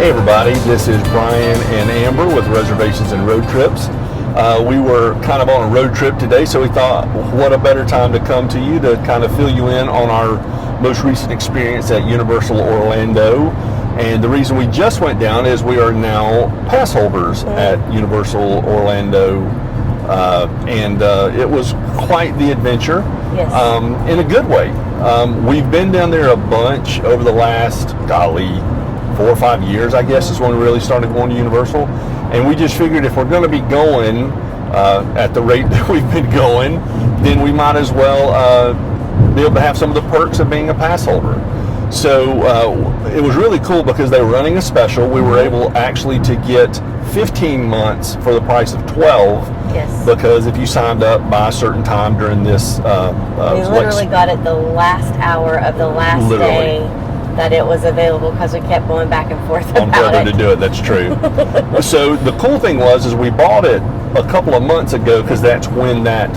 Hey everybody, this is Brian and Amber with Reservations and Road Trips. We were kind of on a road trip today, so we thought what a better time to come to you to kind of fill you in on our most recent experience at Universal Orlando. And the reason we just went down is we are now pass holders at Universal Orlando. And it was quite the adventure, yes. In a good way. We've been down there a bunch over the last, 4 or 5 years, I guess, is when we really started going to Universal. And we just figured if we're going to be going at the rate that we've been going, then we might as well be able to have some of the perks of being a pass holder. So it was really cool because they were running a special. We were able actually to get 15 months for the price of 12. Yes. Because if you signed up by a certain time during this... we literally got it the last hour of the last day that it was available because we kept going back and forth on whether to do it. That's true. So the cool thing was we bought it a couple of months ago because that's when that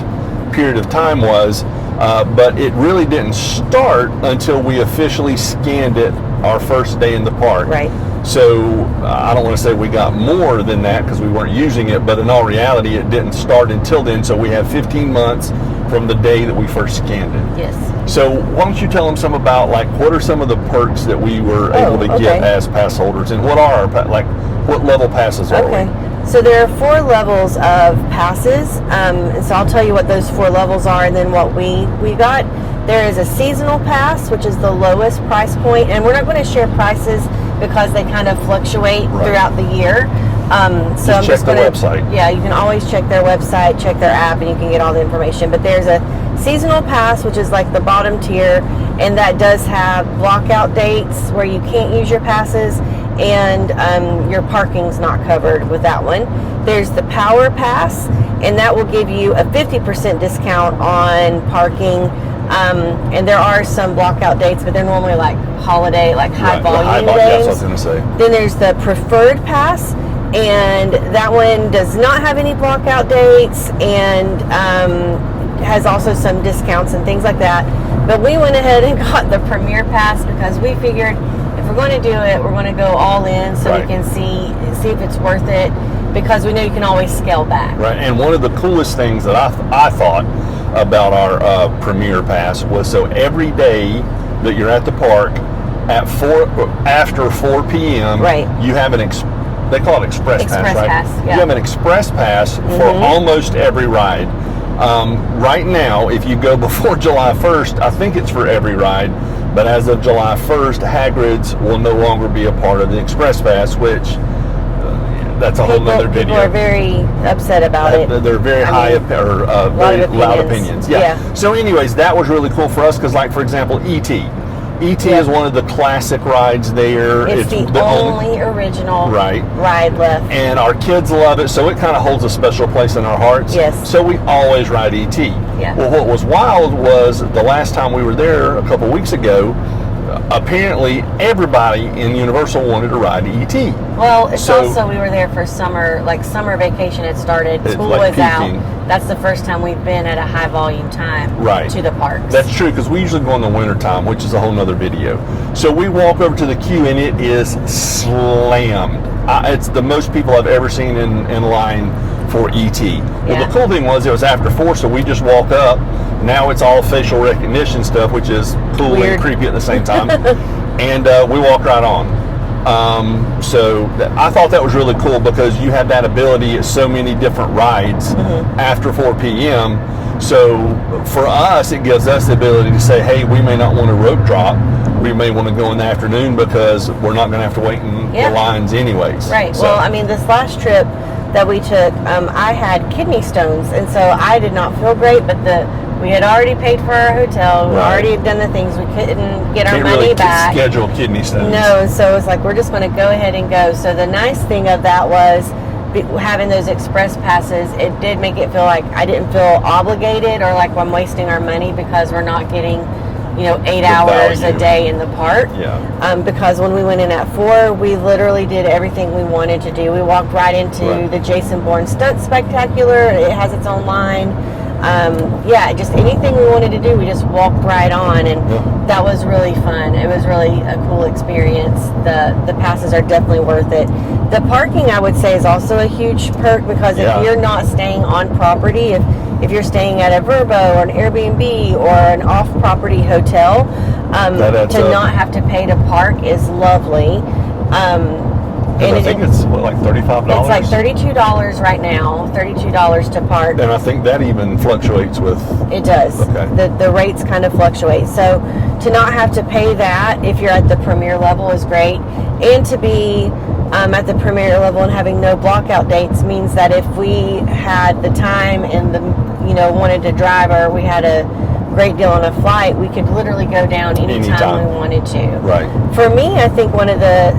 period of time was. But it really didn't start until we officially scanned it our first day in the park. Right. So I don't want to say we got more than that because we weren't using it, but in all reality, it didn't start until then. So we have 15 months from the day that we first scanned it. Yes. So why don't you tell them some about what are some of the perks that we were able to get as pass holders, and what are our what level passes are we? So there are 4 levels of passes, and so I'll tell you what those 4 levels are and then what we got. There is a seasonal pass, which is the lowest price point, and we're not going to share prices because they kind of fluctuate throughout the year. So I'm just check their website. Yeah, you can always check their website, check their app, and you can get all the information. But there's a seasonal pass, which is like the bottom tier, and that does have blockout dates where you can't use your passes, and your parking's not covered with that one. There's the Power Pass, and that will give you a 50% discount on parking. And there are some blockout dates, but they're normally like holiday, like high volume days. That's what I was going to say. Then there's the Preferred Pass, and that one does not have any blockout dates, and has also some discounts and things like that. But we went ahead and got the Premier Pass because we figured if we're going to do it, we're going to go all in so we can see if it's worth it, because we know you can always scale back. Right, and one of the coolest things that I thought about our Premier Pass was so every day that you're at the park after 4 p.m. you have they call it Express Pass, right? Pass, yeah. You have an Express Pass for almost every ride. Right now, if you go before July 1st, I think it's for every ride, but as of July 1st, Hagrid's will no longer be a part of the Express Pass, which that's a whole nother video. People are very upset about it. They're very very loud opinions. Yeah. So anyways, that was really cool for us because, like, for example, E.T. E.T. is one of the classic rides there. It's the only original ride left. And our kids love it, so it kind of holds a special place in our hearts. Yes. So we always ride E.T. Yeah. Well, what was wild was the last time we were there a couple weeks ago, apparently everybody in Universal wanted to ride E.T. Well, it's also we were there for summer vacation had started. School was out. That's the first time we've been at a high volume time to the parks. That's true, because we usually go in the winter time, which is a whole nother video. So we walk over to the queue and it is slammed. It's the most people I've ever seen in line for E.T. Well, the cool thing was it was after 4, so we just walk up. Now it's all facial recognition stuff, which is cool and creepy at the same time. And we walk right on. So I thought that was really cool because you had that ability at so many different rides after 4 p.m. So for us, it gives us the ability to say, hey, we may not want to rope drop. We may want to go in the afternoon because we're not going to have to wait in the lines anyways. Right. So, well, I mean, this last trip that we took, I had kidney stones, and so I did not feel great, but we had already paid for our hotel. We already had done the things. We couldn't get our money back. Schedule kidney stones. No, so it's like we're just going to go ahead and go. So the nice thing of that was having those express passes. It did make it feel like I didn't feel obligated or like I'm wasting our money because we're not getting 8 hours a day in the park. Yeah. Because when we went in at 4, we literally did everything we wanted to do. We walked right into the Jason Bourne Stunt Spectacular. It has its own line. Yeah, just anything we wanted to do, we just walked right on, and that was really fun. It was really a cool experience. The passes are definitely worth it. The parking, I would say, is also a huge perk, because if you're not staying on property, if you're staying at a Vrbo or an Airbnb or an off-property hotel, to not have to pay to park is lovely. And I think it's like $35? It's like $32 right now, $32 to park. And I think that even fluctuates with... It does. Okay. The rates kind of fluctuate. So to not have to pay that if you're at the premier level is great. And to be at the premier level and having no blockout dates means that if we had the time and wanted to drive, or we had a great deal on a flight, we could literally go down anytime we wanted to. Right. For me, I think one of the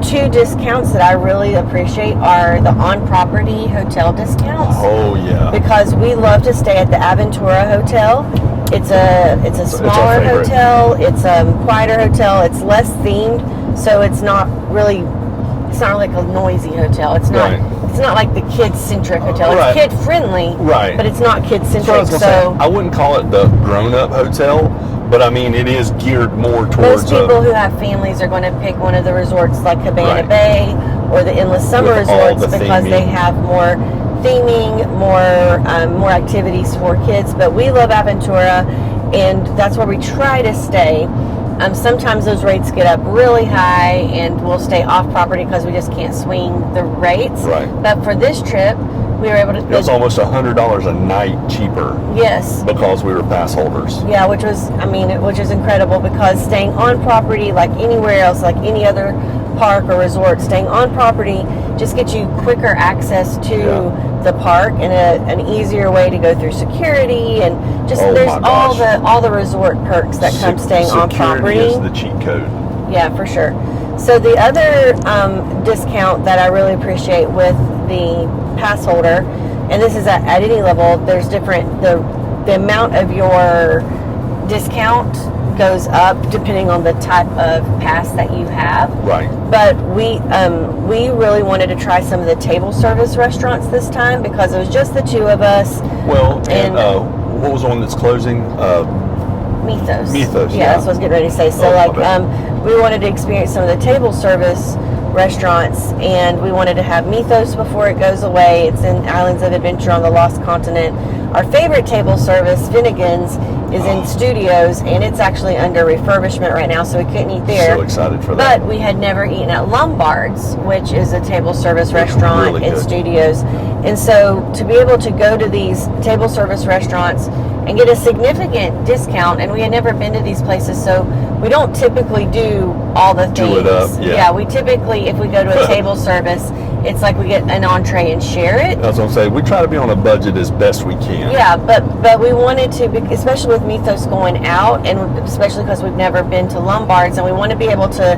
two discounts that I really appreciate are the on-property hotel discounts. Oh yeah. Because we love to stay at the Aventura Hotel. It's a smaller hotel. It's a quieter hotel. It's less themed, so it's not like a noisy hotel. It's not. Right. It's not like the kid-centric hotel. It's Right. kid-friendly, right? But it's not kid-centric. So I was gonna say, I wouldn't call it the grown-up hotel, but I mean it is geared more towards. Most people who have families are going to pick one of the resorts like Cabana Bay or the Endless Summer Resorts, because they have more theming, more activities for kids. But we love Aventura, and that's where we try to stay. Sometimes those rates get up really high, and we'll stay off property because we just can't swing the rates. Right. But for this trip, we were able to. It was almost $100 a night cheaper. Yes. Because we were pass holders. Yeah, which is incredible, because staying on property, like anywhere else, like any other park or resort, staying on property just gets you quicker access to the park and an easier way to go through security, and just there's all the resort perks that come staying on property. Security is the cheat code. Yeah, for sure. So the other discount that I really appreciate with the pass holder, and this is at any level, there's different, the amount of your discount goes up depending on the type of pass that you have. Right. But we really wanted to try some of the table service restaurants this time, because it was just the two of us. Well, and what was the one that's closing? Mythos. Mythos, yeah. That's what I was getting ready to say. So we wanted to experience some of the table service restaurants, and we wanted to have Mythos before it goes away. It's in Islands of Adventure on the Lost Continent. Our favorite table service, Finnegan's, is in Studios, and it's actually under refurbishment right now, so we couldn't eat there. So excited for that. But we had never eaten at Lombard's, which is a table service restaurant in Studios. And so to be able to go to these table service restaurants and get a significant discount, and we had never been to these places, so we don't typically do all the things. Do it up, yeah. We typically, if we go to a table service, it's like we get an entree and share it. I was going to say, we try to be on a budget as best we can. Yeah, but we wanted to, especially with Mythos going out, and especially because we've never been to Lombard's, and we want to be able to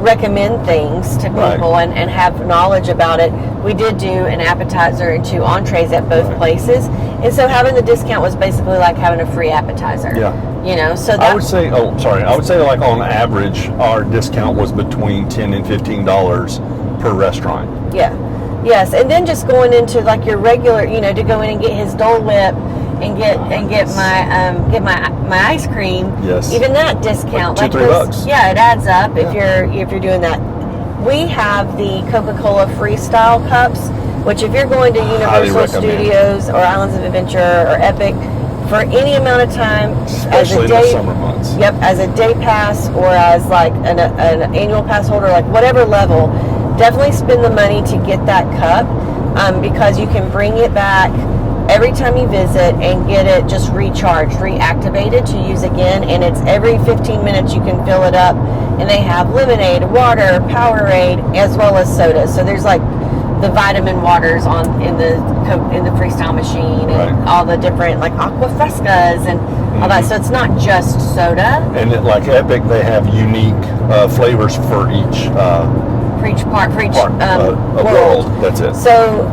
recommend things to people and have knowledge about it. We did do an appetizer and 2 entrees at both places, and so having the discount was basically like having a free appetizer. Yeah. You know, so that, I would say like on average our discount was between $10 and $15 per restaurant. Yeah. Yes, and then just going into like your regular, to go in and get his Dole Whip and get my ice cream. Yes. Even that discount, like $2-3. Yeah, it adds up if you're doing that. We have the Coca-Cola Freestyle cups, which if you're going to Universal Studios or Islands of Adventure or Epic for any amount of time, especially in the summer months. Yep, as a day pass or as like an annual pass holder, like whatever level, definitely spend the money to get that cup, because you can bring it back every time you visit and get it just recharged, reactivated to use again. And it's every 15 minutes you can fill it up, and they have lemonade, water, Powerade, as well as soda. So there's like the vitamin waters in the Freestyle machine, and all the different like aqua frescas and all that. So it's not just soda. And like Epic, they have unique flavors for each world. That's it. So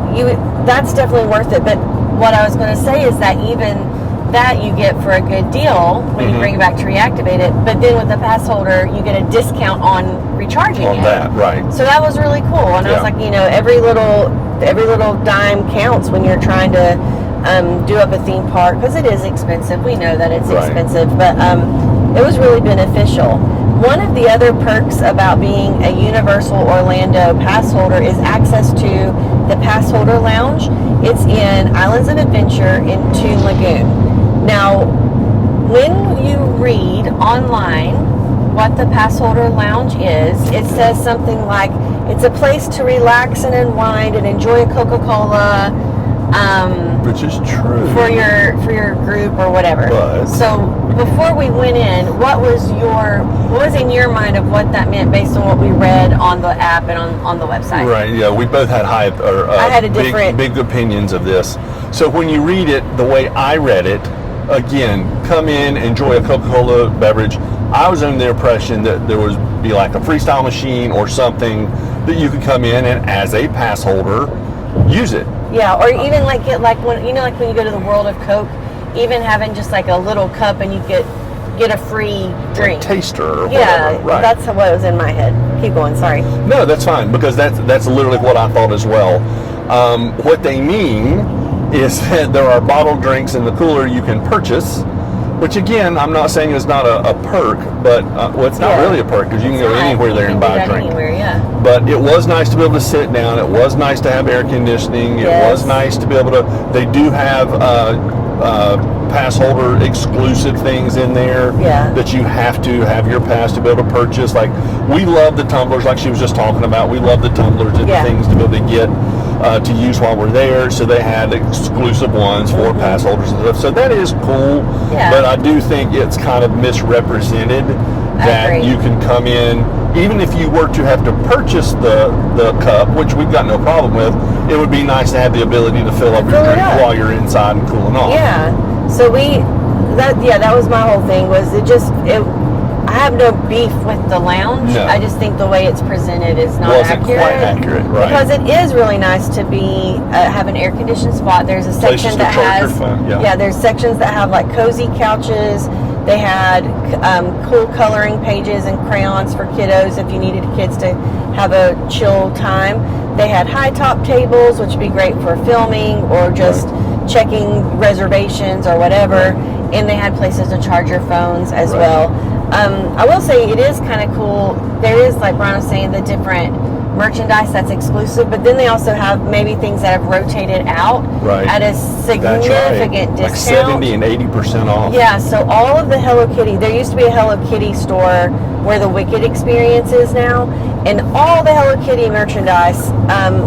that's definitely worth it. But what I was going to say is that even that you get for a good deal when you bring it back to reactivate it. But then with the pass holder, you get a discount on recharging it. That, right. So that was really cool. And I was like, every little dime counts when you're trying to do up a theme park, because it is expensive. We know that it's Right. expensive, but it was really beneficial. One of the other perks about being a Universal Orlando pass holder is access to the pass holder lounge. It's in Islands of Adventure in Toon Lagoon. Now, when you read online what the pass holder lounge is, it says something like it's a place to relax and unwind and enjoy a Coca-Cola, which is true for your group or whatever. But so before we went in, what was in your mind of what that meant based on what we read on the app and on the website? Right. Yeah, we both had I had a big opinions of this. So when you read it, the way I read it, again, come in, enjoy a Coca-Cola beverage. I was under the impression that there would be like a freestyle machine or something that you could come in and, as a pass holder, use it. Yeah, or even like get like when you go to the World of Coke, even having just like a little cup and you get a free drink, a taster or yeah, whatever. Right. That's what was in my head. Keep going. Sorry. No, that's fine, because that's literally what I thought as well. What they mean is that there are bottled drinks in the cooler you can purchase, which again, I'm not saying is not a perk, but it's not really a perk, because you can go anywhere there and buy a drink. Anywhere, yeah. But it was nice to be able to sit down. It was nice to have air conditioning. It was nice to be able to. They do have pass holder exclusive things in there that you have to have your pass to be able to purchase. Like, we love the tumblers, like she was just talking about. We love the tumblers and things to be able to get to use while we're there. So they had exclusive ones for pass holders and stuff. So that is cool. Yeah. But I do think it's kind of misrepresented that you can come in, even if you were to have to purchase the cup, which we've got no problem with. It would be nice to have the ability to fill up your drink while you're inside and cooling off. Yeah. So that was my whole thing. I have no beef with the lounge. No. I just think the way it's presented is not accurate. Quite accurate, right? Because it is really nice to be have an air conditioned spot. There's a section that has there's sections that have like cozy couches. They had cool coloring pages and crayons for kiddos if you needed kids to have a chill time. They had high top tables, which would be great for filming or just checking reservations or whatever. And they had places to charge your phones as well. I will say it is kind of cool. There is, like Brian was saying, the different merchandise that's exclusive, but then they also have maybe things that have rotated out at a significant discount. Like 70 and 80% off. Yeah, so all of the Hello Kitty, there used to be a Hello Kitty store where the Wicked experience is now, and all the Hello Kitty merchandise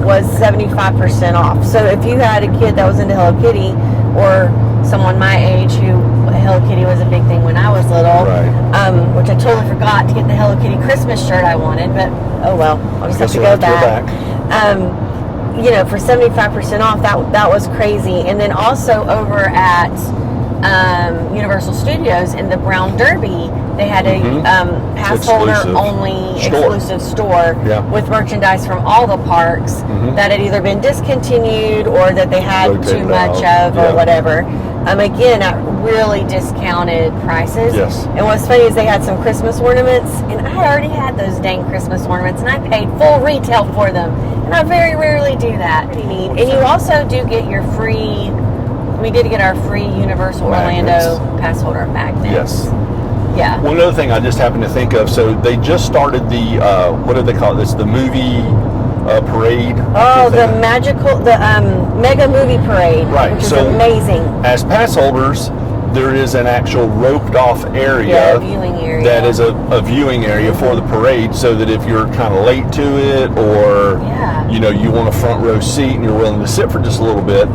was 75% off. So if you had a kid that was into Hello Kitty, or someone my age who Hello Kitty was a big thing when I was little, which I totally forgot to get the Hello Kitty Christmas shirt I wanted, but oh well, I'll just have to go back. For 75% off, that was crazy. And then also over at Universal Studios in the Brown Derby, they had a pass holder only exclusive store with merchandise from all the parks that had either been discontinued or that they had too much of or whatever. Again, at really discounted prices. Yes. And what's funny is they had some Christmas ornaments, and I already had those dang Christmas ornaments, and I paid full retail for them. And I very rarely do that. And you also do get your free. We did get our free Universal Orlando pass holder magnets. Yes. Yeah. One other thing I just happened to think of. So they just started the what do they call this? The movie parade. Oh, the mega movie parade, which is amazing. As pass holders, there is an actual roped off area, viewing area that is a viewing area for the parade, so that if you're kind of late to it, or you want a front row seat and you're willing to sit for just a little bit,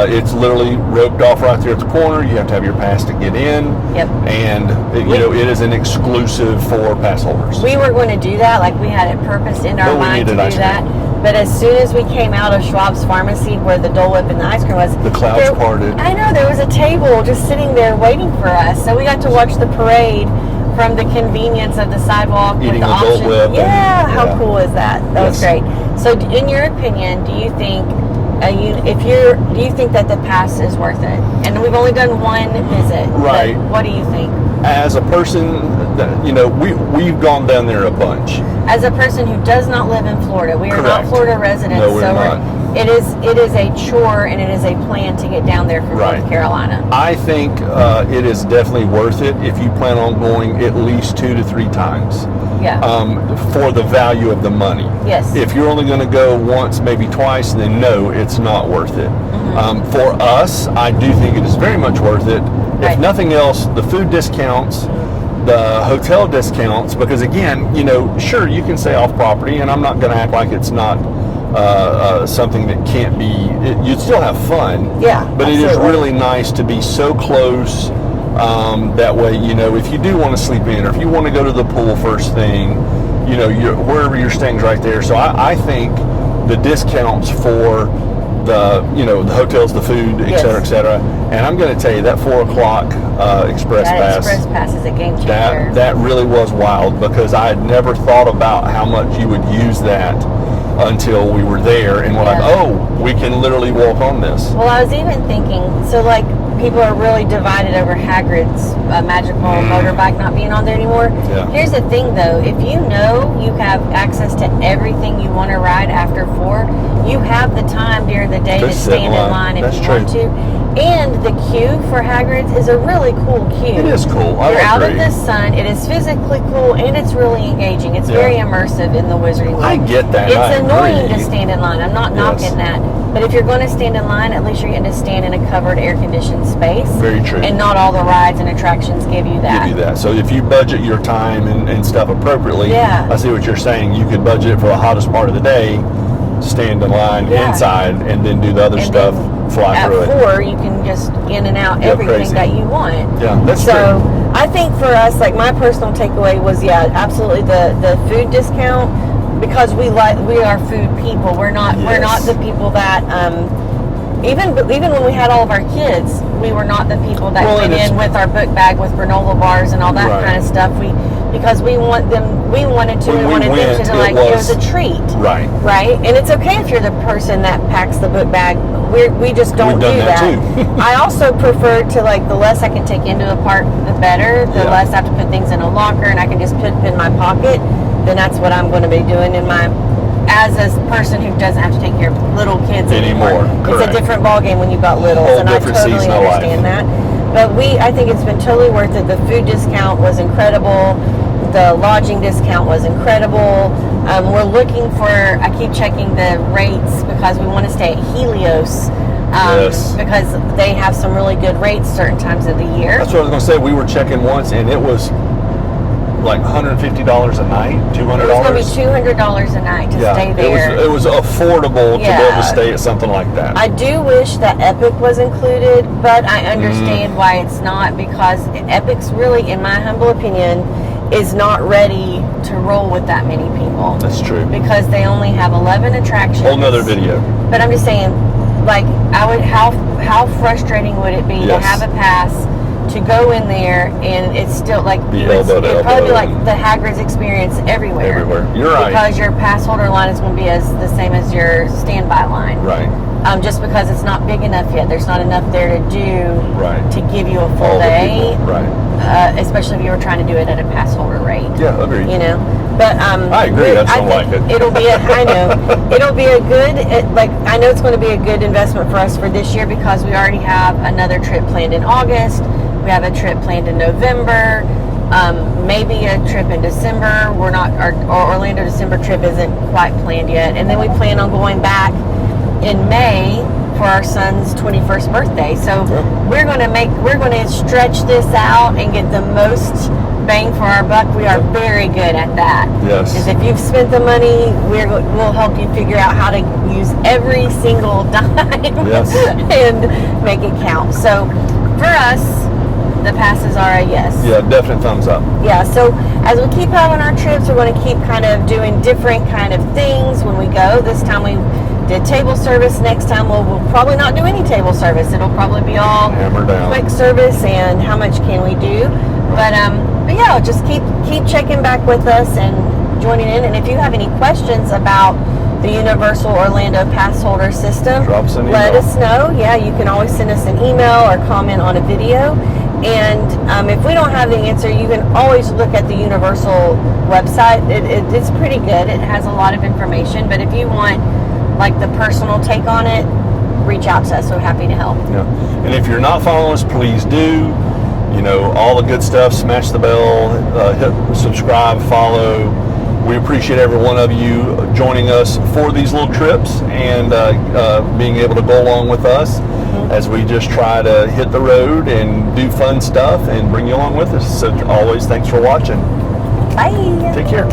it's literally roped off right there at the corner. You have to have your pass to get in. Yep. And it is an exclusive for pass holders. We were going to do that, like we had it purposed in our mind to do that. But as soon as we came out of Schwab's Pharmacy, where the Dole Whip and the ice cream was, the clouds parted. I know, there was a table just sitting there waiting for us. So we got to watch the parade from the convenience of the sidewalk eating with the Dole Whip. Yeah, how cool is that? That was great. So, in your opinion, do you think do you think that the pass is worth it? And we've only done one visit. Right. What do you think? As a person, we've gone down there a bunch. As a person who does not live in Florida, we are not Florida residents. No, we're not. it is a chore and it is a plan to get down there from Right. North Carolina. I think it is definitely worth it if you plan on going at least 2 to 3 times. Yeah. For the value of the money. Yes. If you're only going to go once, maybe twice, then no, it's not worth it. For us, I do think it is very much worth it. Right. If nothing else, the food discounts, the hotel discounts, because again, sure, you can stay off property, and I'm not going to act like it's not something that can't be, you'd still have fun. Yeah, But it is absolutely. really nice to be so close. That way, if you do want to sleep in, or if you want to go to the pool first thing, wherever you're staying is right there. So I think the discounts for the hotels, the food, et cetera, et cetera. And I'm going to tell you that 4 o'clock express That pass. express pass is a game changer. That really was wild, because I had never thought about how much you would use that until we were there, and we're like, oh, we can literally walk on this. Well, I was even thinking, so like people are really divided over Hagrid's magical motorbike not being on there anymore. Yeah. Here's the thing though, if you have access to everything you want to ride after 4, you have the time during the day to stand in line if That's you true. want to. And the queue for Hagrid's is a really cool queue. It is cool. I You're out agree. in the sun. It is physically cool and it's really engaging. It's very immersive in the Wizarding World. I get that. It's I annoying agree. to stand in line. I'm not knocking that. But if you're going to stand in line, at least you're getting to stand in a covered, air-conditioned space. Very true. And not all the rides and attractions give you that. Give you that. So if you budget your time and stuff appropriately, Yeah. I see what you're saying. You could budget it for the hottest part of the day, stand in line inside, and then do the other And stuff, then fly at through it. 4, you can just in and out Go everything crazy. that you want. Yeah, that's so true. I think for us, like my personal takeaway was, absolutely the food discount, because we are food people. We're not the people that even when we had all of our kids, we were not the people that went in with our book bag with granola bars and all that kind of stuff. Because we wanted them to it was a treat. Right. Right? And it's okay if you're the person that packs the book bag. We just don't We've do done that too. I also prefer to, like, the less I can take into a park, the better. The less I have to put things in a locker and I can just put it in my pocket. Then that's what I'm going to be doing as a person who doesn't have to take care of little kids anymore. It's Correct. a different ballgame when you've got littles, Whole and I different totally season of life. understand that. But I think it's been totally worth it. The food discount was incredible. The lodging discount was incredible. We're looking for, I keep checking the rates because we want to stay at Helios. Because they have some really good rates certain times of the year. That's what I was going to say. We were checking once, and it was like $150 a night, $200. It was going to be $200 a night to stay there. It was affordable to be able to stay at something like that. I do wish that Epic was included, but I understand why it's not, because Epic's really, in my humble opinion, is not ready to roll with that many people. That's true. Because they only have 11 attractions. Whole nother video. But I'm just saying, like, how frustrating would it be to have a pass to go in there and it's still like it'd probably be like the Hagrid's experience everywhere. You're right. Because your pass holder line is going to be the same as your standby line. Right. Just because it's not big enough yet. There's not enough there to do to give you a full All the day. people. Right. Especially if you were trying to do it at a pass holder rate. Yeah, agreed. But I agree. I just don't like it. It'll be it'll be a good, I know it's going to be a good investment for us for this year, because we already have another trip planned in August. We have a trip planned in November. Maybe a trip in December. Our Orlando December trip isn't quite planned yet. And then we plan on going back in May for our son's 21st birthday. So we're going to stretch this out and get the most bang for our buck. We are very good at that. Yes. Because if you've spent the money, we'll help you figure out how to use every single dime and make it count. So for us, the passes are a yes. Yeah, definite thumbs up. Yeah, so as we keep having our trips, we're going to keep kind of doing different kind of things when we go. This time we did table service. Next time we'll probably not do any table service. It'll probably be all hammer down quick service and how much can we do. But yeah, just keep checking back with us and joining in. And if you have any questions about the Universal Orlando Passholder system, drop us an email. Let us know. Yeah, you can always send us an email or comment on a video. And if we don't have the answer, you can always look at the Universal website. It's pretty good. It has a lot of information. But if you want like the personal take on it, reach out to us. We're happy to help. Yeah. And if you're not following us, please do. You know, all the good stuff. Smash the bell, hit subscribe, follow. We appreciate every one of you joining us for these little trips and being able to go along with us as we just try to hit the road and do fun stuff and bring you along with us. So always, thanks for watching. Bye. Take care.